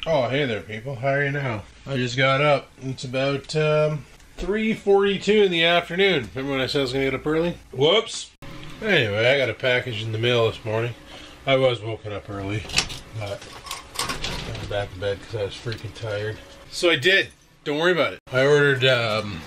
Oh, hey there, people. How are you now? I just got up. It's about 3:42 in the afternoon. Remember when I said I was going to get up early? Whoops. Anyway, I got a package in the mail this morning. I was woken up early, but I was back in bed because I was freaking tired. So I did. Don't worry about it. I ordered,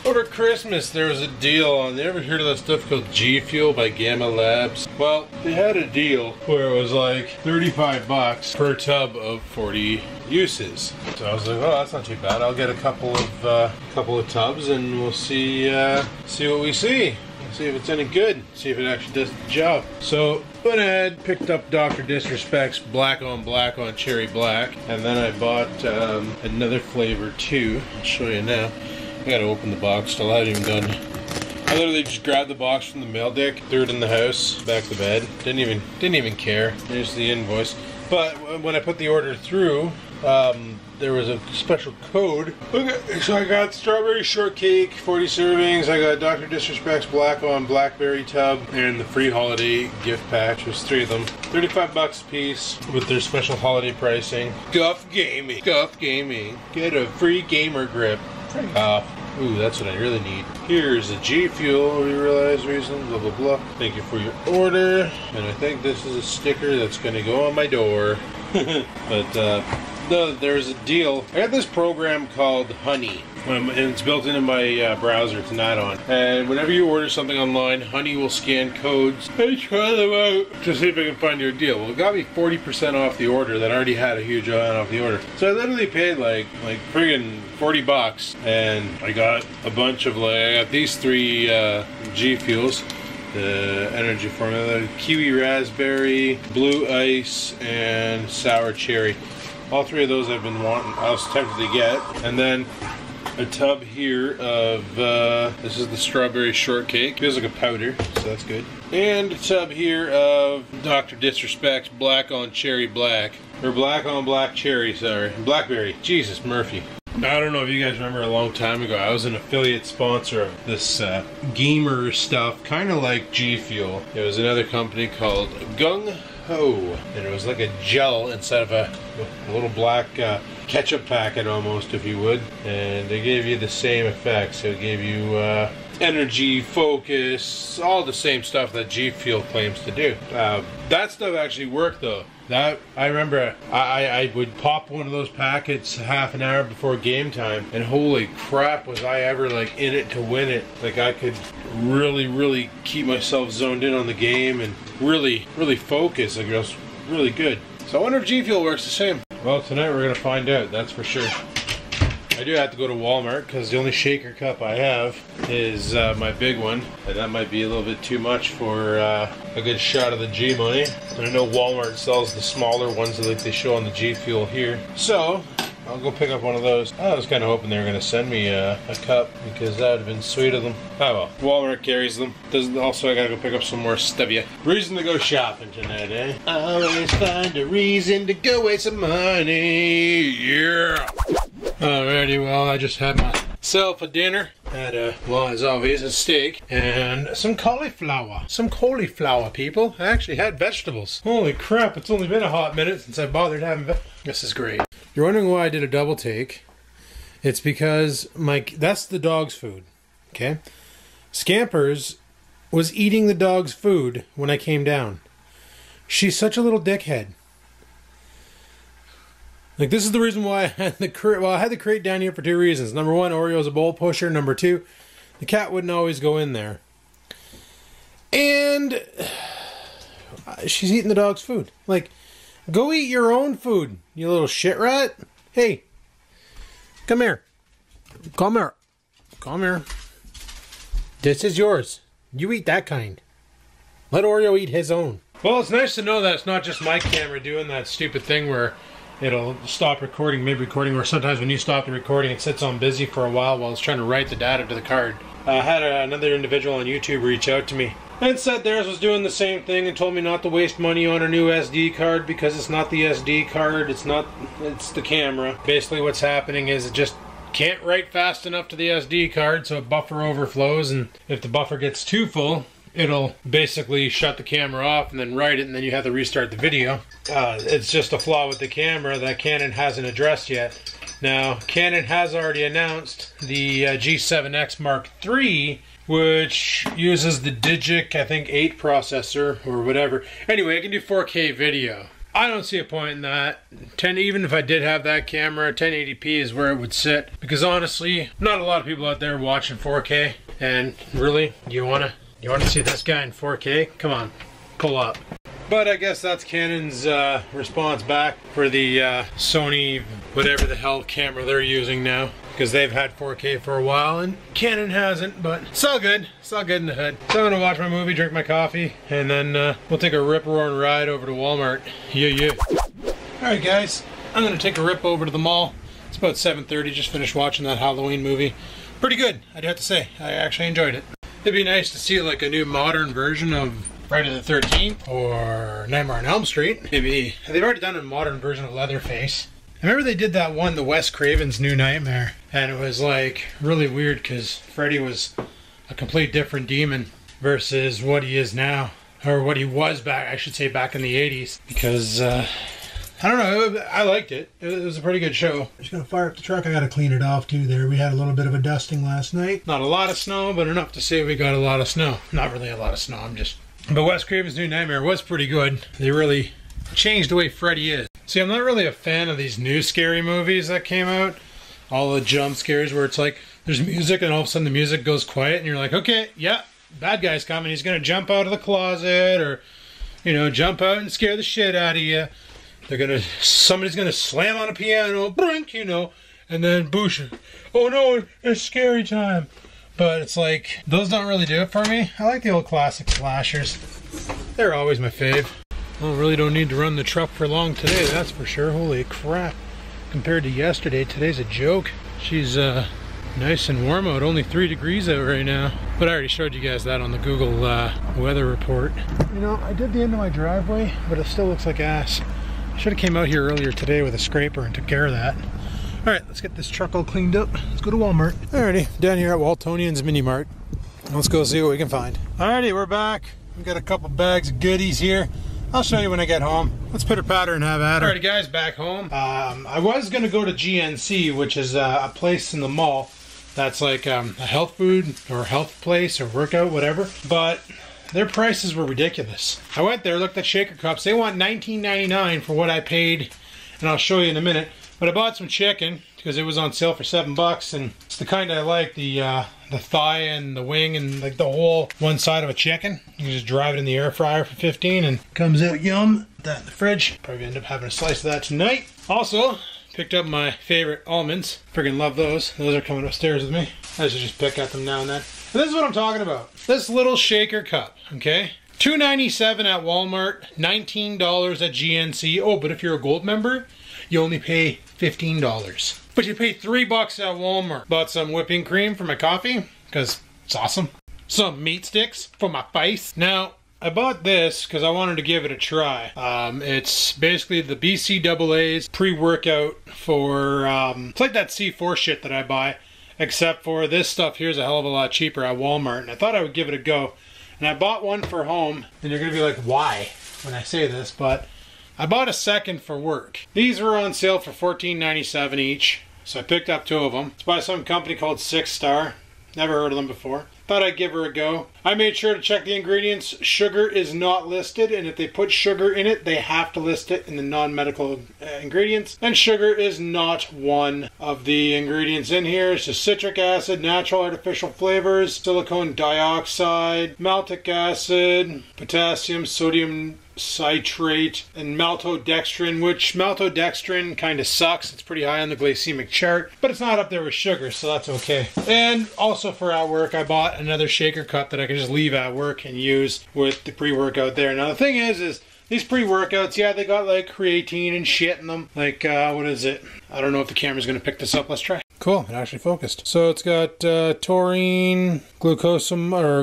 over Christmas there was a deal on, you ever heard of that stuff called G Fuel by Gamma Labs? Well, they had a deal where it was like $35 per tub of 40 uses. So I was like, oh, that's not too bad. I'll get a couple of tubs and we'll see what we see. See if it's any good, see if it actually does the job. So went ahead, picked up Dr. Disrespect's Black on Cherry Black, and then I bought another flavor too. I'll show you now. I gotta open the box still. I haven't even done. I literally just grabbed the box from the mail deck, threw it in the house, back to bed. Didn't even care. Here's the invoice. But when I put the order through, there was a special code. Okay, so I got strawberry shortcake, 40 servings. I got Dr. Disrespect's Black on Blackberry tub, and the free holiday gift patch. There's 3 of them. $35 a piece with their special holiday pricing. Guff Gaming. Guff Gaming. Get a free gamer grip. Ooh, that's what I really need. Here's a G Fuel, we realize reason, blah, blah, blah. Thank you for your order. And I think this is a sticker that's going to go on my door. But, no, there's a deal. I got this program called Honey. And it's built into my browser. It's an add-on. And whenever you order something online, Honey will scan codes and try them out to see if I can find you a deal. Well, it got me 40% off the order that already had a huge amount off the order. So I literally paid like friggin' $40, and I got a bunch of I got these 3 G Fuels. The energy formula: kiwi raspberry, blue ice, and sour cherry. All 3 of those I've been wanting. I was tempted to get. And then a tub here of, this is the strawberry shortcake. Feels like a powder, so that's good. And a tub here of Dr. Disrespect's Black on Cherry Black. Or Black on Black Cherry, sorry. Blackberry. Jesus, Murphy. I don't know if you guys remember a long time ago, I was an affiliate sponsor of this gamer stuff, kind of like G Fuel. It was another company called Gung Ho, and it was like a gel instead of a little black ketchup packet almost, if you would. And they gave you the same effect, so it gave you energy, focus, all the same stuff that G Fuel claims to do. That stuff actually worked though. That I remember I would pop one of those packets half an hour before game time, and holy crap was I ever like in it to win it. Like I could really keep myself zoned in on the game and really focus. Like it was really good. So I wonder if G Fuel works the same. Well, tonight we're gonna find out, that's for sure. I do have to go to Walmart because the only shaker cup I have is my big one, and that might be a little bit too much for a good shot of the G money. And I know Walmart sells the smaller ones like they show on the G Fuel here. So I'll go pick up one of those. I was kind of hoping they were going to send me a cup because that would have been sweet of them. Oh well, Walmart carries them. Also, I got to go pick up some more stevia. Reason to go shopping tonight, eh? I always find a reason to go waste some money. Yeah. Alrighty, well, I just had myself a dinner. Had well, as always, a steak and some cauliflower. Some cauliflower, people. I actually had vegetables. Holy crap, it's only been a hot minute since I bothered having This is great. You're wondering why I did a double take. It's because that's the dog's food, okay? Scampers was eating the dog's food when I came down. She's such a little dickhead. Like, this is the reason why I had the crate. Well, I had the crate down here for 2 reasons. Number 1, Oreo's a bowl pusher. Number 2, the cat wouldn't always go in there. And she's eating the dog's food. Like, go eat your own food, you little shit rat. Hey, come here. Come here. Come here. This is yours. You eat that kind. Let Oreo eat his own. Well, it's nice to know that it's not just my camera doing that stupid thing where it'll stop recording, mid-recording, or sometimes when you stop the recording, it sits on busy for a while it's trying to write the data to the card. I had another individual on YouTube reach out to me and said theirs was doing the same thing and told me not to waste money on a new SD card because it's not the SD card, it's the camera. Basically what's happening is it just can't write fast enough to the SD card, so a buffer overflows, and if the buffer gets too full, it'll basically shut the camera off and then write it, and then you have to restart the video. It's just a flaw with the camera that Canon hasn't addressed yet. Now, Canon has already announced the G7X Mark III, which uses the Digic, I think, 8 processor or whatever. Anyway, it can do 4K video. I don't see a point in that. Even if I did have that camera, 1080p is where it would sit. Because honestly, not a lot of people out there watching 4K. And really, you wanna see this guy in 4K? Come on, pull up. But I guess that's Canon's response back for the Sony, whatever the hell camera they're using now. Because they've had 4K for a while and Canon hasn't, but it's all good. It's all good in the hood. So I'm gonna watch my movie, drink my coffee, and then we'll take a rip-roaring ride over to Walmart. Yeah. Alright guys, I'm gonna take a rip over to the mall. It's about 7:30, just finished watching that Halloween movie. Pretty good, I'd have to say. I actually enjoyed it. It'd be nice to see like a new modern version of Friday the 13th or Nightmare on Elm Street. Maybe, they've already done a modern version of Leatherface. I remember they did that one, the Wes Craven's New Nightmare, and it was like really weird because Freddy was a complete different demon versus what he is now, or what he was back, I should say, back in the 80s. Because I don't know, I liked it. It was a pretty good show. Just gonna fire up the truck. I gotta clean it off too. There, we had a little bit of a dusting last night. Not a lot of snow, but enough to say we got a lot of snow. Not really a lot of snow. But Wes Craven's New Nightmare was pretty good. They really changed the way Freddy is. See, I'm not really a fan of these new scary movies that came out. All the jump scares where it's like, there's music and all of a sudden the music goes quiet and you're like, okay, yeah, bad guy's coming. He's going to jump out of the closet or, you know, jump out and scare the shit out of you. Somebody's going to slam on a piano, brink, you know, and then boosh. Oh no, it's scary time. But it's like, those don't really do it for me. I like the old classic slashers. They're always my fave. Well, really don't need to run the truck for long today, that's for sure. Holy crap. Compared to yesterday, today's a joke. She's nice and warm out, only 3 degrees out right now. But I already showed you guys that on the Google weather report. You know, I did the end of my driveway, but it still looks like ass. I should have came out here earlier today with a scraper and took care of that. Alright, let's get this truck all cleaned up. Let's go to Walmart. Alrighty, down here at Waltonian's Mini Mart. Let's go see what we can find. Alrighty, we're back. We've got a couple bags of goodies here. I'll show you when I get home. Let's pitter patter and have at her. Alrighty guys, back home. I was going to go to GNC, which is a place in the mall that's like a health food or health place or workout, whatever. But their prices were ridiculous. I went there, looked at shaker cups. They want $19.99 for what I paid, and I'll show you in a minute. But I bought some chicken because it was on sale for $7, and it's the kind I like, the thigh and the wing and like the whole one side of a chicken. You can just drive it in the air fryer for 15 and comes out yum. Put that in the fridge. Probably end up having a slice of that tonight. Also, picked up my favorite almonds. Friggin' love those. Those are coming upstairs with me. I should just pick at them now and then. And this is what I'm talking about. This little shaker cup, okay? $2.97 at Walmart, $19 at GNC. Oh, but if you're a gold member, you only pay $15. But you pay $3 at Walmart. Bought some whipping cream for my coffee, because it's awesome. Some meat sticks for my face. Now, I bought this because I wanted to give it a try. It's basically the BCAA's pre-workout for, it's like that C4 shit that I buy, except for this stuff here's a hell of a lot cheaper at Walmart, and I thought I would give it a go. And I bought one for home, and you're going to be like, why, when I say this, but I bought a second for work. These were on sale for $14.97 each, so I picked up 2 of them. It's by some company called 6 Star. Never heard of them before. Thought I'd give her a go. I made sure to check the ingredients. Sugar is not listed, and if they put sugar in it, they have to list it in the non-medical ingredients. And sugar is not one of the ingredients in here. It's just citric acid, natural artificial flavors, silicone dioxide, maltic acid, potassium, sodium citrate, and maltodextrin, which maltodextrin kind of sucks. It's pretty high on the glycemic chart, but it's not up there with sugar, so that's okay. And also for at work, I bought another shaker cup that I can just leave at work and use with the pre-workout there. Now the thing is these pre-workouts, yeah, they got like creatine and shit in them. Like, what is it? I don't know if the camera's going to pick this up. Let's try. Cool, it actually focused. So it's got taurine, glutamine.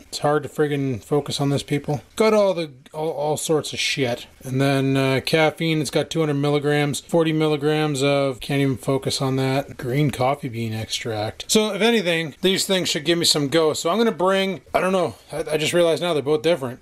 It's hard to friggin' focus on this, people. Got all the all sorts of shit. And then caffeine, it's got 200 milligrams, 40 milligrams of, can't even focus on that, green coffee bean extract. So if anything, these things should give me some go. So I'm going to bring, I don't know, I just realized now they're both different.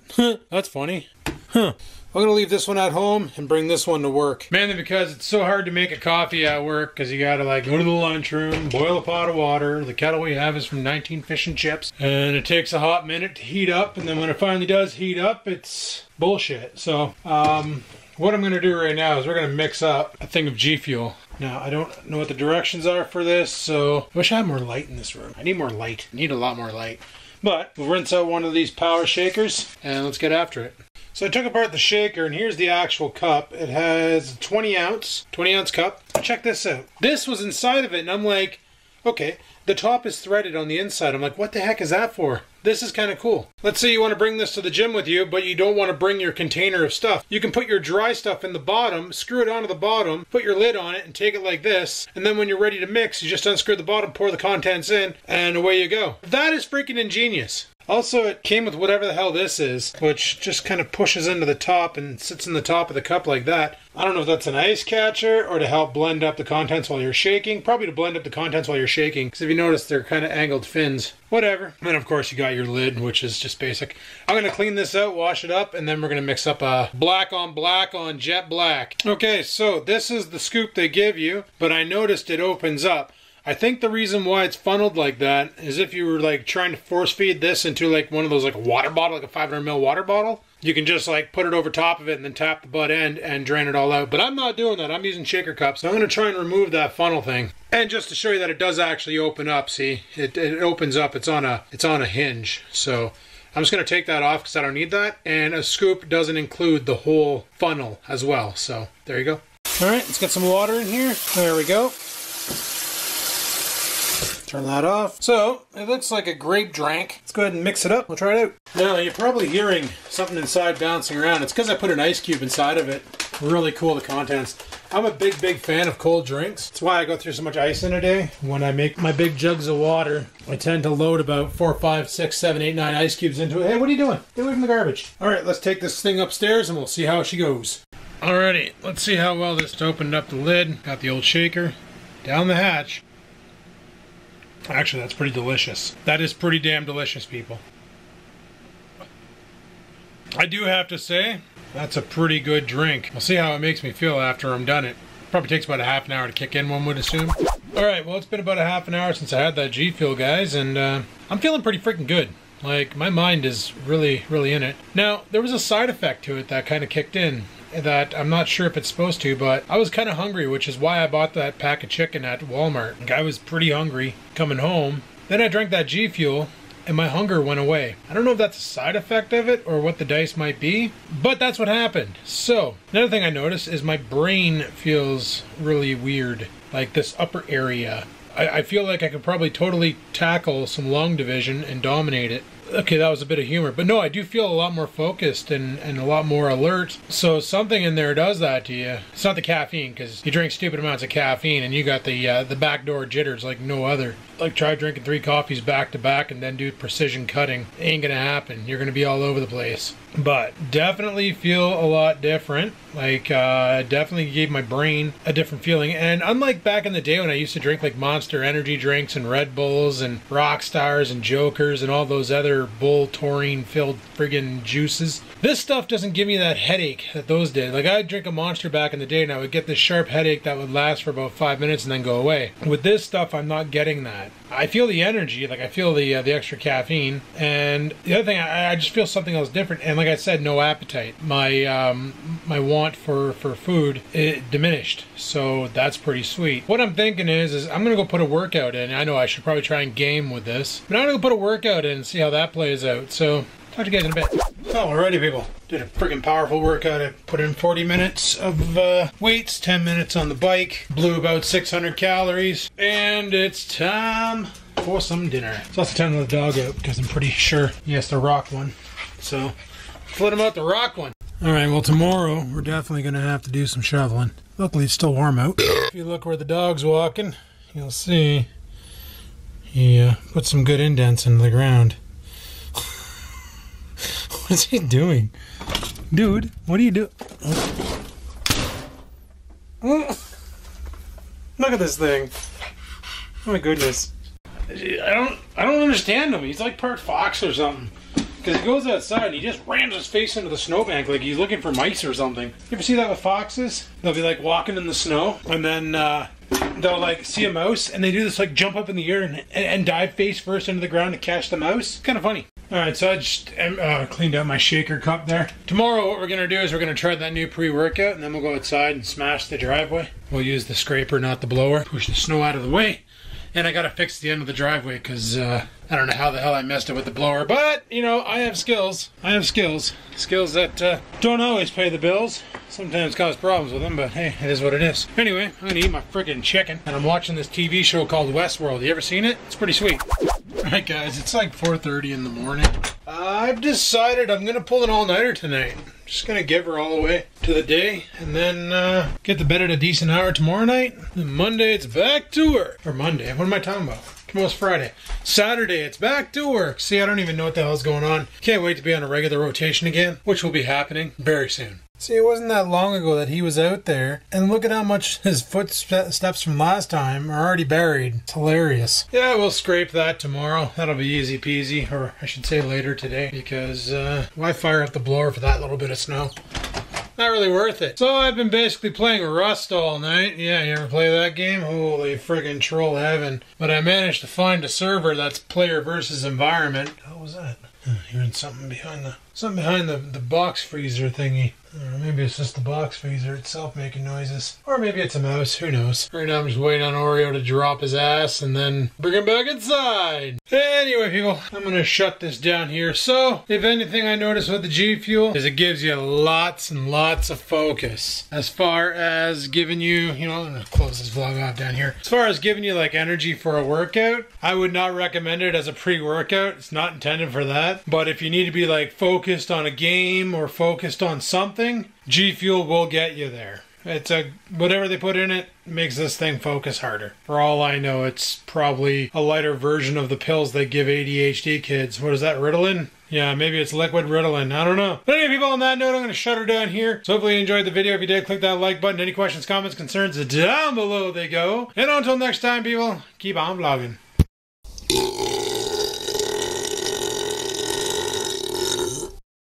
That's funny. Huh. I'm going to leave this one at home and bring this one to work. Mainly because it's so hard to make a coffee at work because you got to like go to the lunchroom, boil a pot of water. The kettle we have is from 19 Fish and Chips. And it takes a hot minute to heat up. And then when it finally does heat up, it's bullshit. So what I'm going to do right now is we're going to mix up a thing of G Fuel. Now, I don't know what the directions are for this, so I wish I had more light in this room. I need more light. I need a lot more light. But we'll rinse out one of these power shakers and let's get after it. So I took apart the shaker and here's the actual cup. It has a 20 ounce cup. Check this out. This was inside of it and I'm like, okay, the top is threaded on the inside. I'm like, what the heck is that for? This is kind of cool. Let's say you want to bring this to the gym with you, but you don't want to bring your container of stuff. You can put your dry stuff in the bottom, screw it onto the bottom, put your lid on it and take it like this. And then when you're ready to mix, you just unscrew the bottom, pour the contents in, and away you go. That is freaking ingenious. Also, it came with whatever the hell this is, which just kind of pushes into the top and sits in the top of the cup like that. I don't know if that's an ice catcher or to help blend up the contents while you're shaking. Probably to blend up the contents while you're shaking, because if you notice, they're kind of angled fins. Whatever. And then, of course, you got your lid, which is just basic. I'm going to clean this out, wash it up, and then we're going to mix up a black on jet black. Okay, so this is the scoop they give you, but I noticed it opens up. I think the reason why it's funneled like that is if you were like trying to force feed this into like one of those like water bottle, like a 500 ml water bottle, you can just like put it over top of it and then tap the butt end and drain it all out. But I'm not doing that. I'm using shaker cups. So I'm going to try and remove that funnel thing. And just to show you that it does actually open up, see, it opens up. It's on a hinge. So I'm just going to take that off because I don't need that. And a scoop doesn't include the whole funnel as well. So there you go. All right, let's get some water in here. There we go. Turn that off. So, it looks like a grape drink. Let's go ahead and mix it up. We'll try it out. Now, you're probably hearing something inside bouncing around. It's because I put an ice cube inside of it. Really cool, the contents. I'm a big fan of cold drinks. That's why I go through so much ice in a day. When I make my big jugs of water, I tend to load about 4, 5, 6, 7, 8, 9 ice cubes into it. Hey, what are you doing? Get away from the garbage. All right, let's take this thing upstairs and we'll see how she goes. Alrighty, let's see how well this opened up the lid. Got the old shaker down the hatch. Actually, that's pretty delicious. That is pretty damn delicious, people. I do have to say, that's a pretty good drink. We'll see how it makes me feel after I'm done it. Probably takes about a half an hour to kick in, one would assume. Alright, well, it's been about a half an hour since I had that G Fuel, guys, and I'm feeling pretty freaking good. Like, my mind is really in it. Now, there was a side effect to it that kind of kicked in that I'm not sure if it's supposed to, but I was kind of hungry, which is why I bought that pack of chicken at Walmart. Like, I was pretty hungry coming home. Then I drank that G Fuel, and my hunger went away. I don't know if that's a side effect of it or what the dice might be, but that's what happened. So, another thing I noticed is my brain feels really weird, like this upper area. I feel like I could probably totally tackle some long division and dominate it. Okay, that was a bit of humor, but no, I do feel a lot more focused and a lot more alert. So something in there does that to you. It's not the caffeine, because you drink stupid amounts of caffeine and you got the backdoor jitters like no other. Like, try drinking 3 coffees back to back and then do precision cutting. It ain't gonna happen. You're gonna be all over the place. But definitely feel a lot different. Like, definitely gave my brain a different feeling. And unlike back in the day when I used to drink like Monster energy drinks and Red Bulls and Rockstars and Jokers and all those other bull taurine filled friggin' juices, this stuff doesn't give me that headache that those did. Like, I'd drink a Monster back in the day and I would get this sharp headache that would last for about 5 minutes and then go away. With this stuff, I'm not getting that. I feel the energy, like I feel the extra caffeine, and the other thing, I just feel something else different. And like I said, no appetite. My my want for food, it diminished, so that's pretty sweet. What I'm thinking is I'm gonna go put a workout in. I know I should probably try and game with this, but I'm gonna go put a workout in and see how that plays out. So talk to you guys in a bit. Alrighty, people. Did a freaking powerful workout. I put in 40 minutes of weights, 10 minutes on the bike, blew about 600 calories, and it's time for some dinner. It's also time to let the dog out because I'm pretty sure he has to rock one. So, let's let him out to rock one. Alright, well, tomorrow we're definitely going to have to do some shoveling. Luckily, it's still warm out. If you look where the dog's walking, you'll see he put some good indents into the ground. What's he doing? Dude, what do you do? Look at this thing. Oh my goodness. I don't understand him. He's like part fox or something. Because he goes outside and he just rams his face into the snowbank like he's looking for mice or something. You ever see that with foxes? They'll be like walking in the snow and then they'll like see a mouse and they do this like jump up in the air and dive face first into the ground to catch the mouse. Kind of funny. Alright, so I just cleaned out my shaker cup there. Tomorrow what we're going to do is we're going to try that new pre-workout and then we'll go outside and smash the driveway. We'll use the scraper, not the blower. Push the snow out of the way. And I gotta fix the end of the driveway because I don't know how the hell I messed it with the blower. But, you know, I have skills. I have skills. Skills that don't always pay the bills. Sometimes cause problems with them, but hey, it is what it is. Anyway, I'm gonna eat my friggin' chicken. And I'm watching this TV show called Westworld. You ever seen it? It's pretty sweet. Alright guys, it's like 4:30 in the morning. I've decided I'm gonna pull an all-nighter tonight. Just gonna give her all the way to the day and then get to bed at a decent hour tomorrow night. And Monday it's back to work. Or Monday, what am I talking about? Tomorrow's Friday. Saturday it's back to work. See, I don't even know what the hell's going on. Can't wait to be on a regular rotation again, which will be happening very soon. See, it wasn't that long ago that he was out there, and look at how much his footsteps from last time are already buried. It's hilarious. Yeah, we'll scrape that tomorrow. That'll be easy peasy, or I should say later today, because why fire up the blower for that little bit of snow? Not really worth it. So I've been basically playing Rust all night. Yeah, you ever play that game? Holy friggin' troll heaven. But I managed to find a server that's player versus environment. What was that? Hearing something behind the box freezer thingy. Maybe it's just the box freezer itself making noises. Or maybe it's a mouse, who knows. Right now I'm just waiting on Oreo to drop his ass and then bring him back inside. Anyway people, I'm going to shut this down here. So, if anything I notice with the G Fuel is it gives you lots and lots of focus. As far as giving you, you know, I'm going to close this vlog off down here. As far as giving you like energy for a workout, I would not recommend it as a pre-workout. It's not intended for that. But if you need to be like focused on a game or focused on something, G Fuel will get you there. It's whatever they put in it makes this thing focus harder. For all I know, it's probably a lighter version of the pills they give ADHD kids. What is that, Ritalin? Yeah, maybe it's liquid Ritalin. I don't know. But anyway, people, on that note, I'm going to shut her down here. So hopefully you enjoyed the video. If you did, click that like button. Any questions, comments, concerns, down below they go. And until next time, people, keep on vlogging.